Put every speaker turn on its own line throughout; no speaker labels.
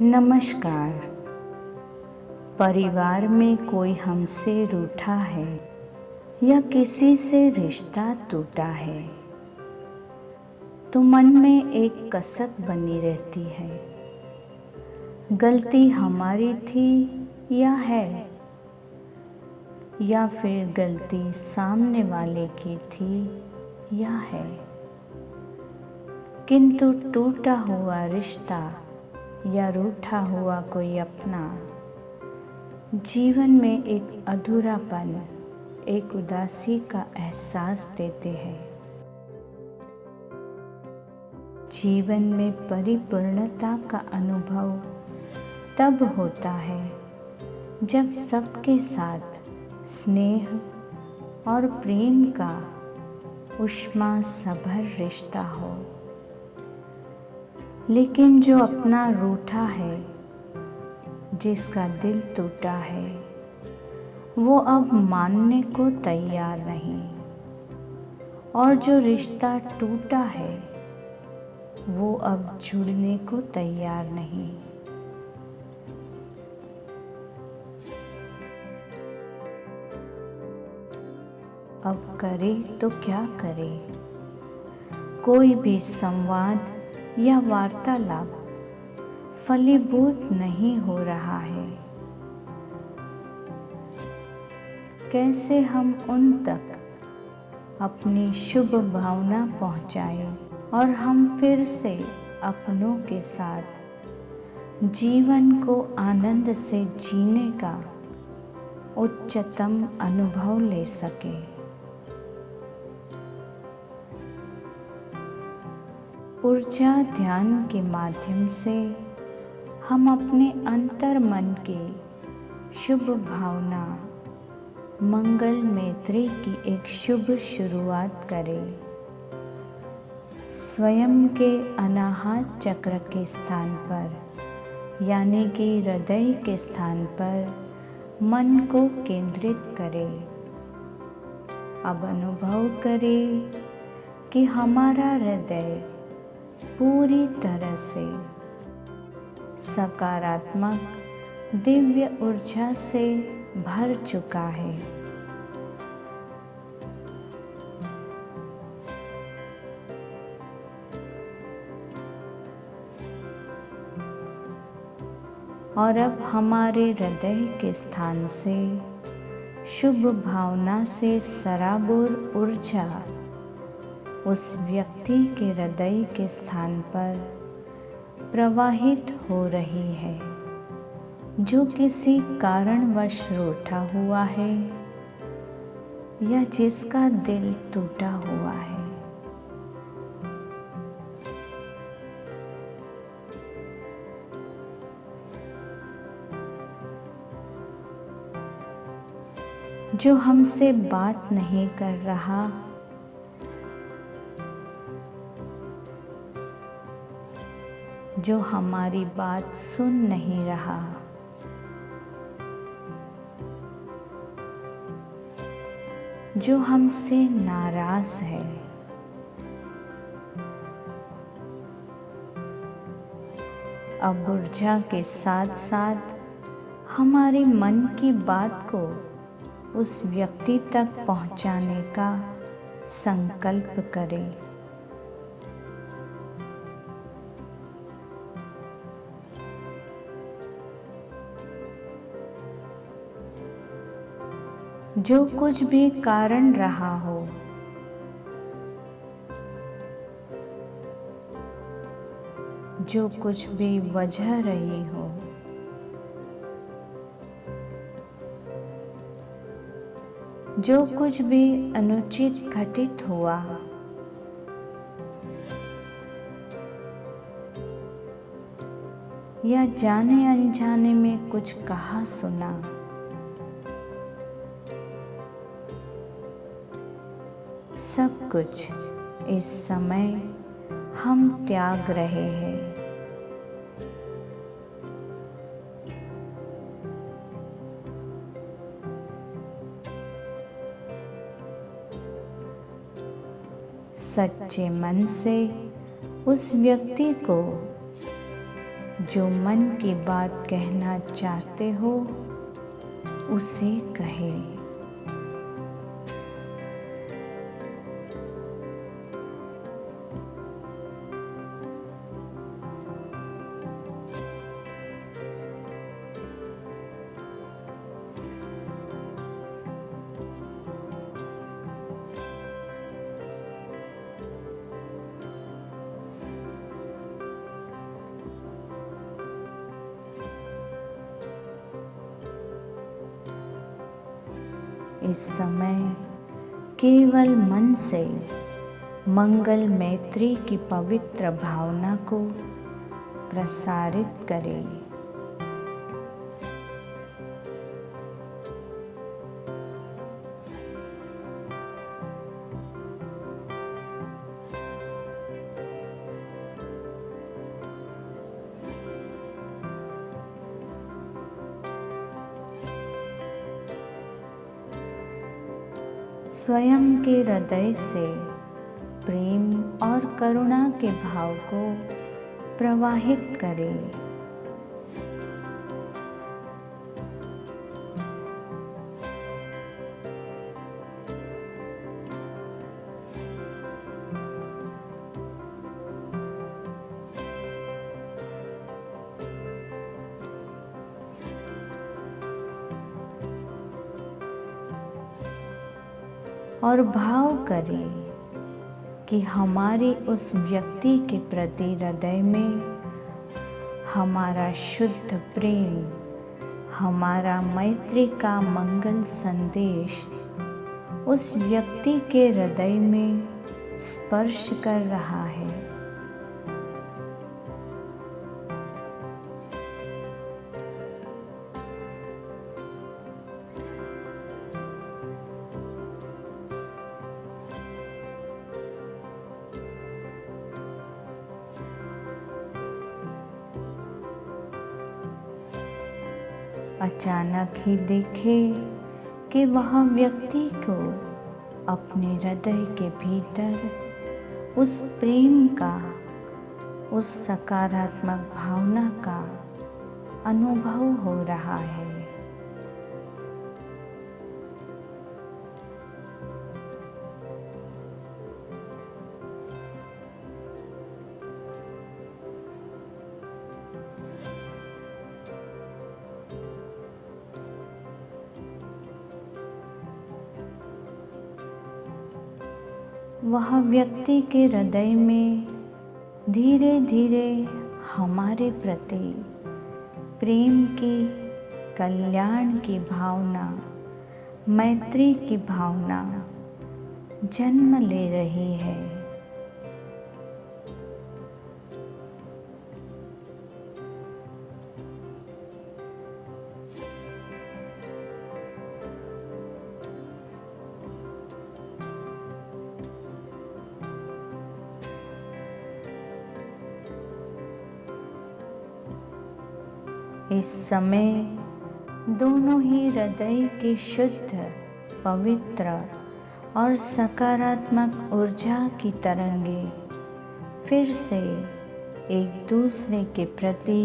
नमस्कार। परिवार में कोई हमसे रूठा है या किसी से रिश्ता टूटा है तो मन में एक कसक बनी रहती है। गलती हमारी थी या है, या फिर गलती सामने वाले की थी या है। किंतु टूटा हुआ रिश्ता या रूठा हुआ कोई अपना जीवन में एक अधूरापन, एक उदासी का एहसास देते हैं। जीवन में परिपूर्णता का अनुभव तब होता है जब सबके साथ स्नेह और प्रेम का ऊष्मा सभर रिश्ता हो। लेकिन जो अपना रूठा है, जिसका दिल टूटा है, वो अब मानने को तैयार नहीं, और जो रिश्ता टूटा है वो अब जुड़ने को तैयार नहीं। अब करे तो क्या करे? कोई भी संवाद या वार्तालाप फलीभूत नहीं हो रहा है। कैसे हम उन तक अपनी शुभ भावना पहुंचाएं और हम फिर से अपनों के साथ जीवन को आनंद से जीने का उच्चतम अनुभव ले सकें। ऊर्जा ध्यान के माध्यम से हम अपने अंतर मन के शुभ भावना, मंगल मैत्री की एक शुभ शुरुआत करें। स्वयं के अनाहत चक्र के स्थान पर, यानी कि हृदय के स्थान पर मन को केंद्रित करें। अब अनुभव करें कि हमारा हृदय पूरी तरह से सकारात्मक दिव्य ऊर्जा से भर चुका है। और अब हमारे हृदय के स्थान से शुभ भावना से सराबोर ऊर्जा उस व्यक्ति के हृदय के स्थान पर प्रवाहित हो रही है जो किसी कारणवश रूठा हुआ है या जिसका दिल टूटा हुआ है। जो हमसे बात नहीं कर रहा, जो हमारी बात सुन नहीं रहा, जो हमसे नाराज है, अब ऊर्जा के साथ साथ हमारे मन की बात को उस व्यक्ति तक पहुंचाने का संकल्प करें। जो कुछ भी कारण रहा हो, जो कुछ भी वजह रही हो, जो कुछ भी अनुचित घटित हुआ, या जाने अनजाने में कुछ कहा सुना, सब कुछ इस समय हम त्याग रहे हैं। सच्चे मन से उस व्यक्ति को जो मन की बात कहना चाहते हो उसे कहे। इस समय केवल मन से मंगल मैत्री की पवित्र भावना को प्रसारित करें। स्वयं के हृदय से प्रेम और करुणा के भाव को प्रवाहित करें। और भाव करें कि हमारे उस व्यक्ति के प्रति हृदय में हमारा शुद्ध प्रेम, हमारा मैत्री का मंगल संदेश उस व्यक्ति के हृदय में स्पर्श कर रहा है। अचानक ही देखें कि वह व्यक्ति को अपने हृदय के भीतर उस प्रेम का, उस सकारात्मक भावना का अनुभव हो रहा है। वह व्यक्ति के हृदय में धीरे धीरे हमारे प्रति प्रेम की, कल्याण की भावना, मैत्री की भावना जन्म ले रही है। इस समय दोनों ही हृदय की शुद्ध, पवित्र और सकारात्मक ऊर्जा की तरंगे फिर से एक दूसरे के प्रति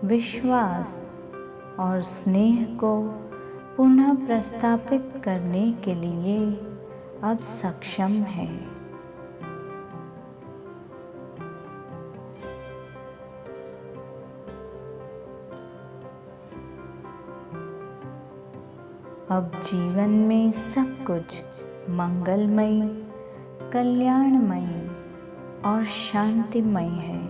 विश्वास और स्नेह को पुनः प्रस्थापित करने के लिए अब सक्षम है। अब जीवन में सब कुछ मंगलमय, कल्याणमय और शांतिमय है।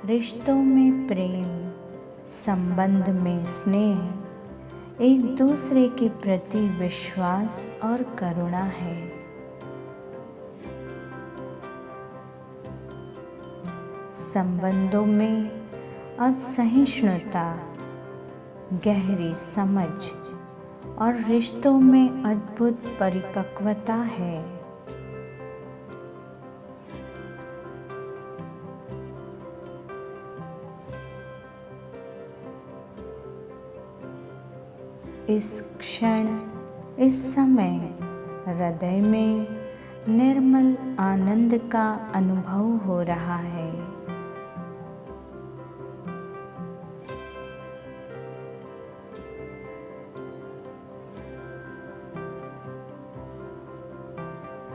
रिश्तों में प्रेम, संबंध में स्नेह, एक दूसरे के प्रति विश्वास और करुणा है। संबंधों में अब सहिष्णुता, गहरी समझ और रिश्तों में अद्भुत परिपक्वता है। इस क्षण, इस समय हृदय में निर्मल आनंद का अनुभव हो रहा है।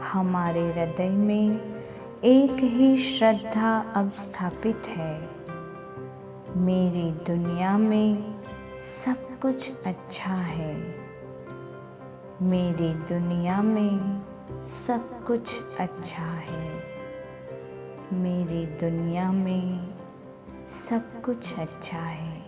हमारे हृदय में एक ही श्रद्धा अब स्थापित है। मेरी दुनिया में सब कुछ अच्छा है। मेरी दुनिया में सब कुछ अच्छा है। मेरी दुनिया में सब कुछ अच्छा है।